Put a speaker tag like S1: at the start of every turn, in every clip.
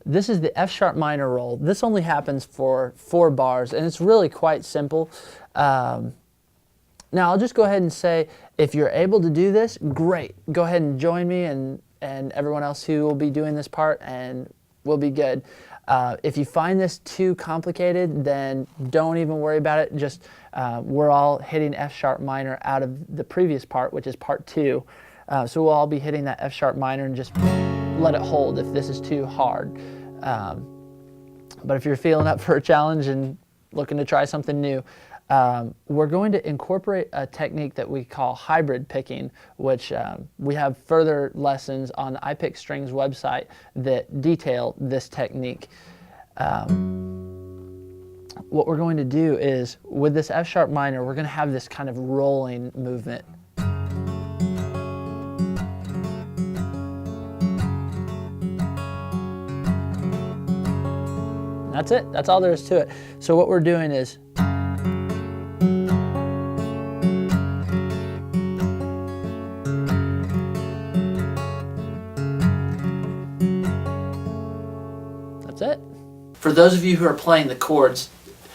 S1: this is the F sharp minor roll. This only happens for 4 bars, and it's really quite simple. Now I'll just go ahead and say, if you're able to do this, great. Go ahead and join me and everyone else who will be doing this part, and we'll be good. If you find this too complicated, then don't even worry about it. Just we're all hitting F sharp minor out of the previous part, which is part 2. So we'll all be hitting that F sharp minor, and just let it hold if this is too hard. But if you're feeling up for a challenge and looking to try something new, we're going to incorporate a technique that we call hybrid picking, which we have further lessons on the ipickstrings website that detail this technique. What we're going to do is, with this F sharp minor, we're going to have this kind of rolling movement. That's it. That's all there is to it. So what we're doing is, that's it. For those of you who are playing the chords,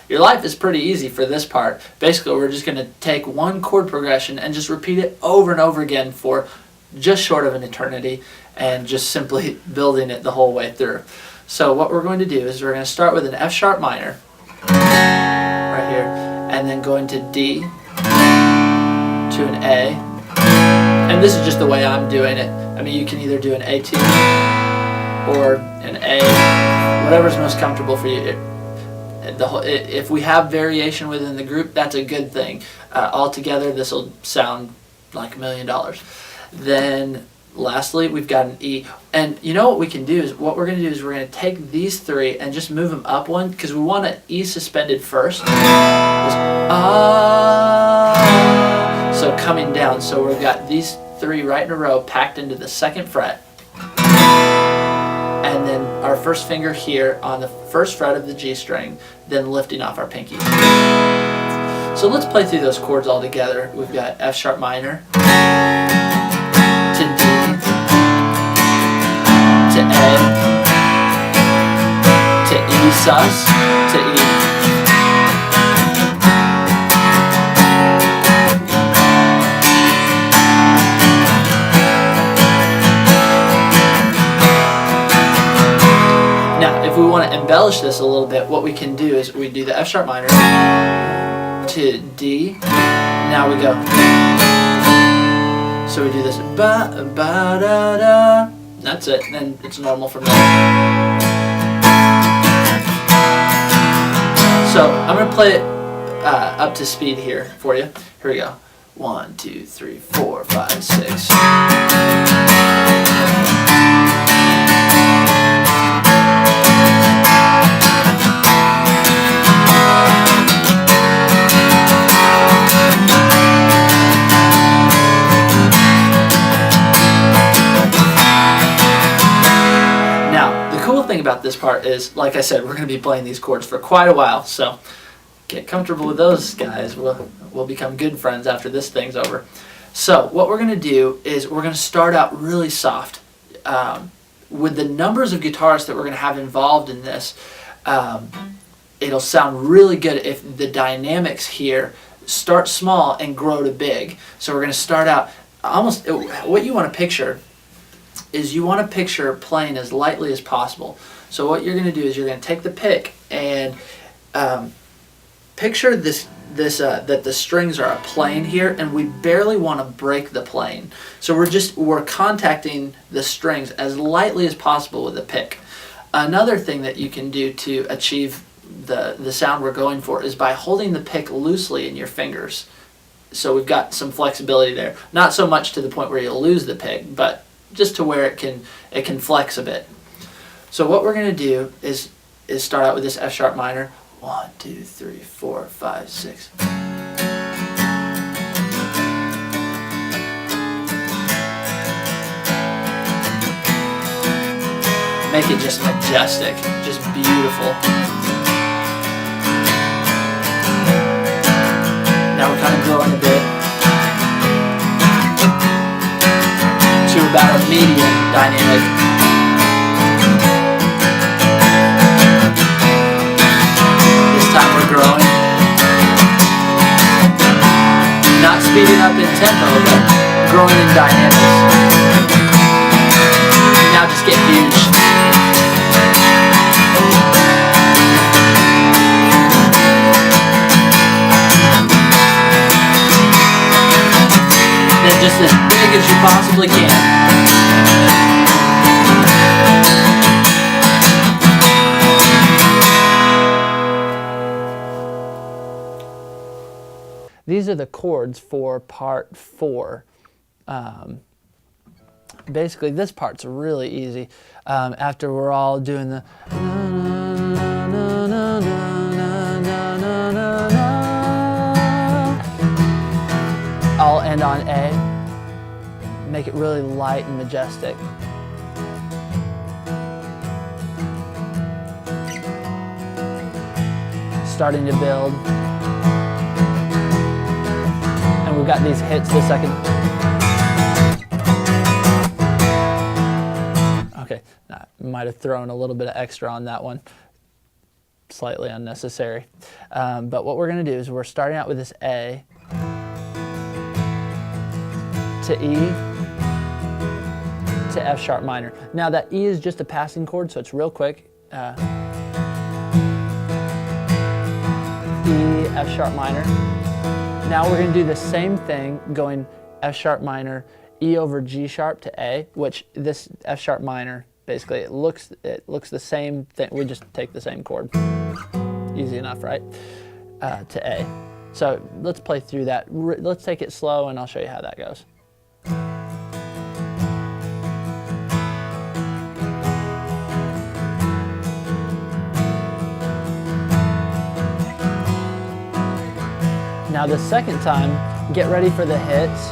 S1: your life is pretty easy for this part. Basically, we're just going to take one chord progression and just repeat it over and over again for just short of an eternity, and just simply building it the whole way through. So what we're going to do is we're going to start with an F sharp minor right here, and then going to D, to an A, and this is just the way I'm doing it. I mean, you can either do an A2 or an A, whatever's most comfortable for you. If we have variation within the group, that's a good thing. Altogether, this will sound like $1 million. Then lastly, we've got an E. And you know what we can do is, what we're going to do is we're going to take these 3 and just move them up one, because we want an E suspended first. So coming down. So we've got these 3 right in a row packed into the 2nd fret. And then our first finger here on the 1st fret of the G string, then lifting off our pinky. So let's play through those chords all together. We've got F sharp minor, to D, to A, to E sus, to E. Now, if we want to embellish this a little bit, what we can do is we do the F sharp minor to D. Now we go. So we do this ba ba da da. That's it. Then it's normal from there. So I'm gonna play it up to speed here for you. Here we go. 1, 2, 3, 4, 5, 6. About this part is, like I said, we're going to be playing these chords for quite a while, so get comfortable with those guys. We'll become good friends after this thing's over. So what we're going to do is we're going to start out really soft. With the numbers of guitarists that we're going to have involved in this, it'll sound really good if the dynamics here start small and grow to big. So we're going to start out almost, what you want to picture is you want to picture playing as lightly as possible. So what you're going to do is you're going to take the pick and picture this that the strings are a plane here, and we barely want to break the plane. So we're contacting the strings as lightly as possible with the pick. Another thing that you can do to achieve the sound we're going for is by holding the pick loosely in your fingers. So we've got some flexibility there. Not so much to the point where you'll lose the pick, but just to where it can flex a bit. So what we're going to do is start out with this F sharp minor. 1, 2, 3, 4, 5, 6. Make it just majestic, just beautiful. Now we're kind of growing a bit to about a medium dynamic. tempo, but growing in dynamics. Now just get huge. Then just as big as you possibly can. These are the chords for part 4. Basically, this part's really easy. After we're all doing the I'll end on A. Make it really light and majestic. Starting to build. And we've got these hits the second. Okay, I might have thrown a little bit of extra on that one. Slightly unnecessary. But what we're going to do is we're starting out with this A to E to F sharp minor. Now that E is just a passing chord, so it's real quick. E, F sharp minor. Now we're going to do the same thing, going F sharp minor, E over G sharp to A, which this F sharp minor, basically it looks the same thing. We just take the same chord. Easy enough, right? To A. So let's play through that. Let's take it slow and I'll show you how that goes. Now the second time, get ready for the hits.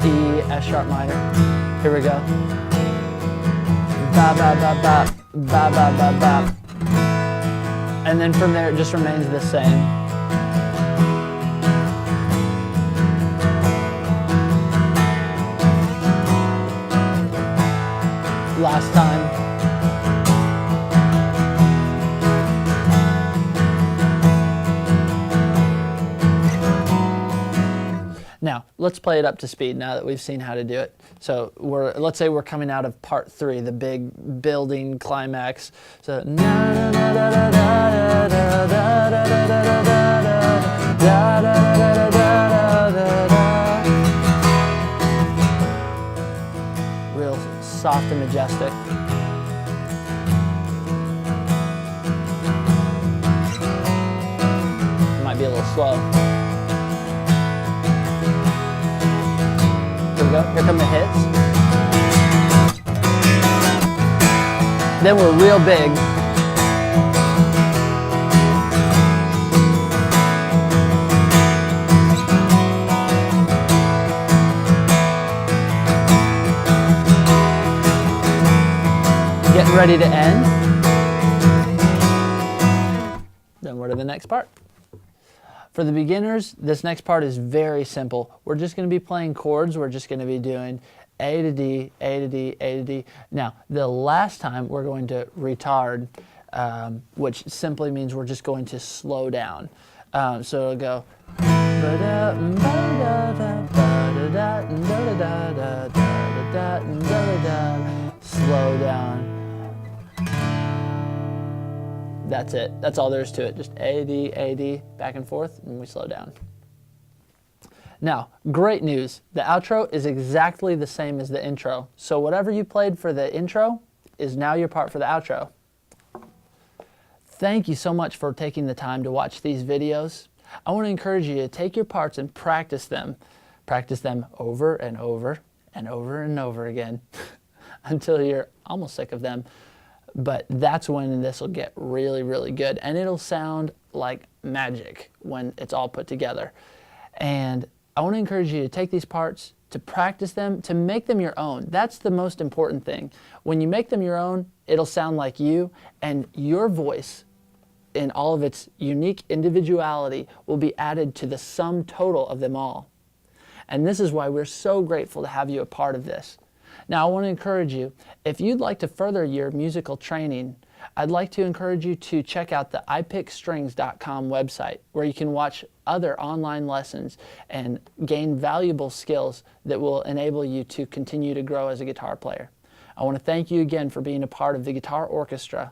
S1: E, F sharp minor. Here we go. Ba ba ba ba, ba ba ba ba. And then from there it just remains the same. Last time. Now, let's play it up to speed now that we've seen how to do it. So let's say we're coming out of part 3, the big building climax. So real soft and majestic. It might be a little slow. Here come the hits. Then we're real big. Getting ready to end. Then we're to the next part. For the beginners, this next part is very simple. We're just going to be playing chords. We're just going to be doing A to D, A to D, A to D. Now, the last time we're going to retard, which simply means we're just going to slow down. So it'll go. Slow down. That's it. That's all there is to it. Just A, D, back and forth, and we slow down. Now, great news. The outro is exactly the same as the intro. So whatever you played for the intro is now your part for the outro. Thank you so much for taking the time to watch these videos. I want to encourage you to take your parts and practice them. Practice them over and over and over and over again until you're almost sick of them. But that's when this will get really, really good. And it'll sound like magic when it's all put together. And I want to encourage you to take these parts, to practice them, to make them your own. That's the most important thing. When you make them your own, it'll sound like you, and your voice in all of its unique individuality will be added to the sum total of them all. And this is why we're so grateful to have you a part of this. Now I want to encourage you, if you'd like to further your musical training, I'd like to encourage you to check out the ipickstrings.com website, where you can watch other online lessons and gain valuable skills that will enable you to continue to grow as a guitar player. I want to thank you again for being a part of the Guitar Orchestra